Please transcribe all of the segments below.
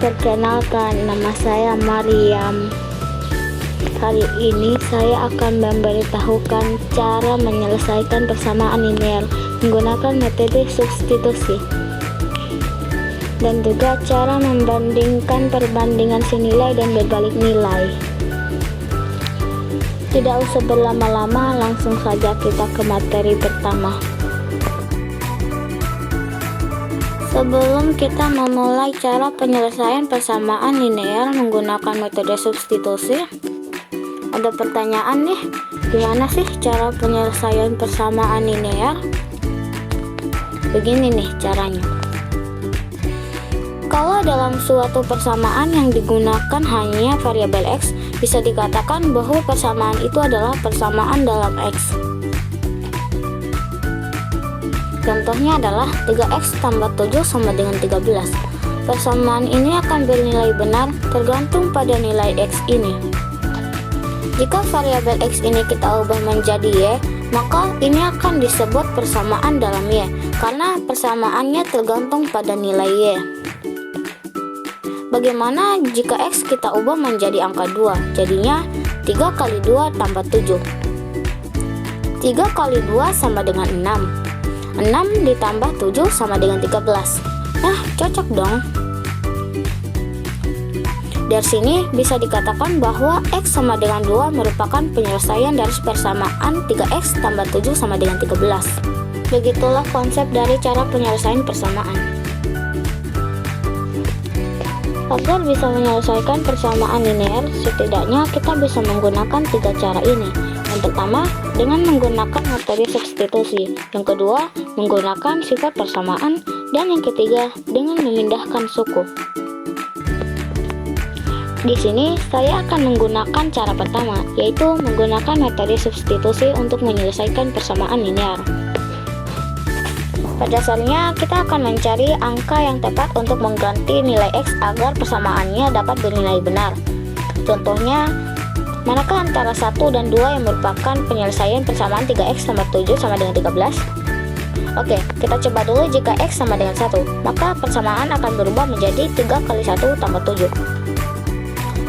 Perkenalkan, nama saya Mariam. Hari ini saya akan memberitahukan cara menyelesaikan persamaan linear menggunakan metode substitusi dan juga cara membandingkan perbandingan senilai dan berbalik nilai. Tidak usah berlama-lama, langsung saja kita ke materi pertama. Sebelum kita memulai cara penyelesaian persamaan linear menggunakan metode substitusi, ada pertanyaan nih, gimana sih cara penyelesaian persamaan linear? Begini nih caranya. Kalau dalam suatu persamaan yang digunakan hanya variabel X, bisa dikatakan bahwa persamaan itu adalah persamaan dalam X. Contohnya adalah 3x tambah 7 sama dengan 13. Persamaan ini akan bernilai benar tergantung pada nilai x ini. Jika variabel x ini kita ubah menjadi y, maka ini akan disebut persamaan dalam y, karena persamaannya tergantung pada nilai y. Bagaimana jika x kita ubah menjadi angka 2? Jadinya 3 kali 2 tambah 7. 3 kali 2 sama dengan 6. 6 ditambah 7 sama dengan 13. Nah, cocok dong. Dari sini bisa dikatakan bahwa X sama dengan 2 merupakan penyelesaian dari persamaan 3X tambah 7 sama dengan 13. Begitulah konsep dari cara penyelesaian persamaan. Agar bisa menyelesaikan persamaan linear, setidaknya kita bisa menggunakan 3 cara ini. Yang pertama, dengan menggunakan metode substitusi. Yang kedua, menggunakan sifat persamaan. Dan yang ketiga, dengan memindahkan suku. Di sini, saya akan menggunakan cara pertama, yaitu menggunakan metode substitusi untuk menyelesaikan persamaan linear. Pada dasarnya, kita akan mencari angka yang tepat untuk mengganti nilai X agar persamaannya dapat bernilai benar. Contohnya, manakah antara 1 dan 2 yang merupakan penyelesaian persamaan 3x tambah 7 sama dengan 13? Oke, kita coba dulu jika x sama dengan 1, maka persamaan akan berubah menjadi 3 kali 1 tambah 7.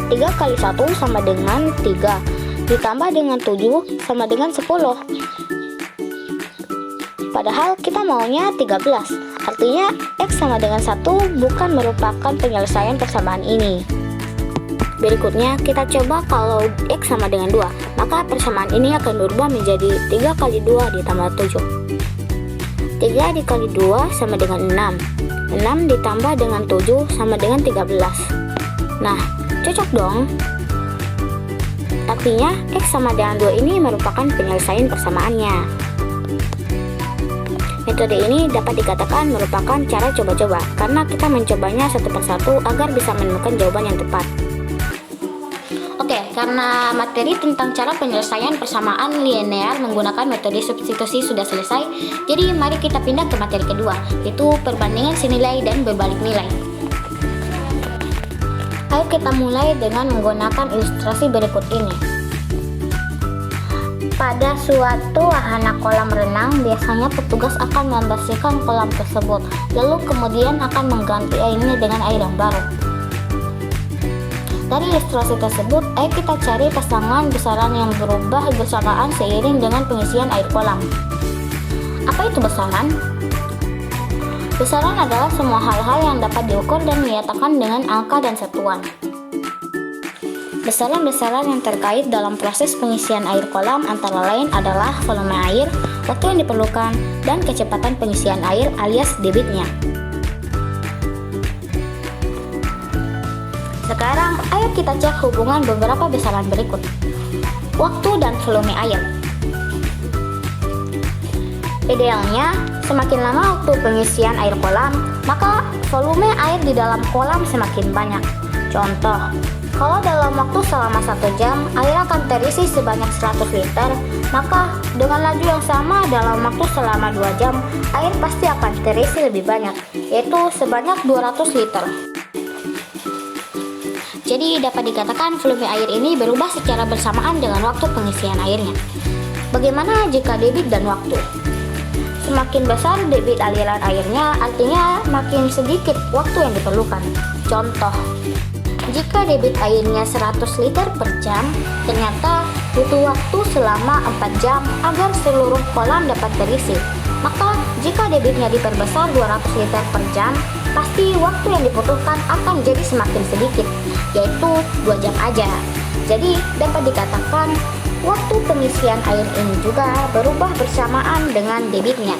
3 kali 1 sama dengan 3, ditambah dengan 7 sama dengan 10. Padahal kita maunya 13, artinya x sama dengan 1 bukan merupakan penyelesaian persamaan ini. Berikutnya, kita coba kalau x sama dengan 2, maka persamaan ini akan berubah menjadi 3 kali 2 ditambah 7. 3 dikali 2 sama dengan 6. 6 ditambah dengan 7 sama dengan 13. Nah, cocok dong. Artinya, x sama dengan 2 ini merupakan penyelesaian persamaannya. Metode ini dapat dikatakan merupakan cara coba-coba, karena kita mencobanya satu persatu agar bisa menemukan jawaban yang tepat. Oke, karena materi tentang cara penyelesaian persamaan linear menggunakan metode substitusi sudah selesai, jadi mari kita pindah ke materi kedua, yaitu perbandingan senilai dan berbalik nilai. Ayo kita mulai dengan menggunakan ilustrasi berikut ini. Pada suatu wahana kolam renang, biasanya petugas akan membersihkan kolam tersebut, lalu kemudian akan mengganti airnya dengan air yang baru. Dari ilustrasi tersebut, ayo kita cari pasangan besaran yang berubah bersamaan seiring dengan pengisian air kolam. Apa itu besaran? Besaran adalah semua hal-hal yang dapat diukur dan dinyatakan dengan angka dan satuan. Besaran-besaran yang terkait dalam proses pengisian air kolam antara lain adalah volume air, waktu yang diperlukan, dan kecepatan pengisian air alias debitnya. Sekarang, ayo kita cek hubungan beberapa besaran berikut. Waktu dan volume air. Idealnya, semakin lama waktu pengisian air kolam, maka volume air di dalam kolam semakin banyak. Contoh, kalau dalam waktu selama 1 jam, air akan terisi sebanyak 100 liter, maka dengan laju yang sama dalam waktu selama 2 jam, air pasti akan terisi lebih banyak, yaitu sebanyak 200 liter. Jadi dapat dikatakan volume air ini berubah secara bersamaan dengan waktu pengisian airnya. Bagaimana jika debit dan waktu? Semakin besar debit aliran airnya, artinya makin sedikit waktu yang diperlukan. Contoh, jika debit airnya 100 liter per jam, ternyata butuh waktu selama 4 jam agar seluruh kolam dapat terisi. Maka jika debitnya diperbesar 200 liter per jam, pasti waktu yang dibutuhkan akan jadi semakin sedikit, yaitu 2 jam aja. Jadi dapat dikatakan waktu pengisian air ini juga berubah bersamaan dengan debitnya.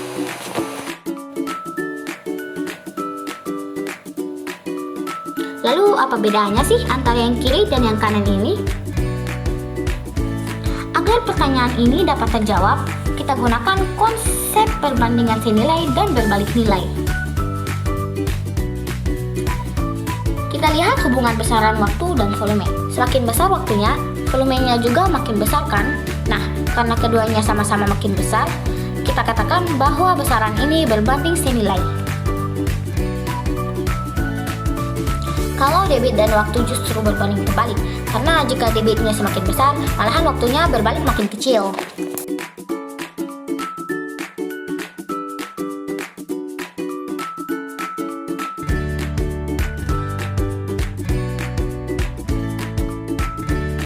Lalu apa bedanya sih antara yang kiri dan yang kanan ini? Agar pertanyaan ini dapat terjawab, kita gunakan konsep perbandingan senilai dan berbalik nilai. Kita lihat hubungan besaran waktu dan volume. Semakin besar waktunya, volumenya juga makin besar kan? Nah, karena keduanya sama-sama makin besar, kita katakan bahwa besaran ini berbanding senilai. Kalau debit dan waktu justru berbanding terbalik, karena jika debitnya semakin besar, malahan waktunya berbalik makin kecil.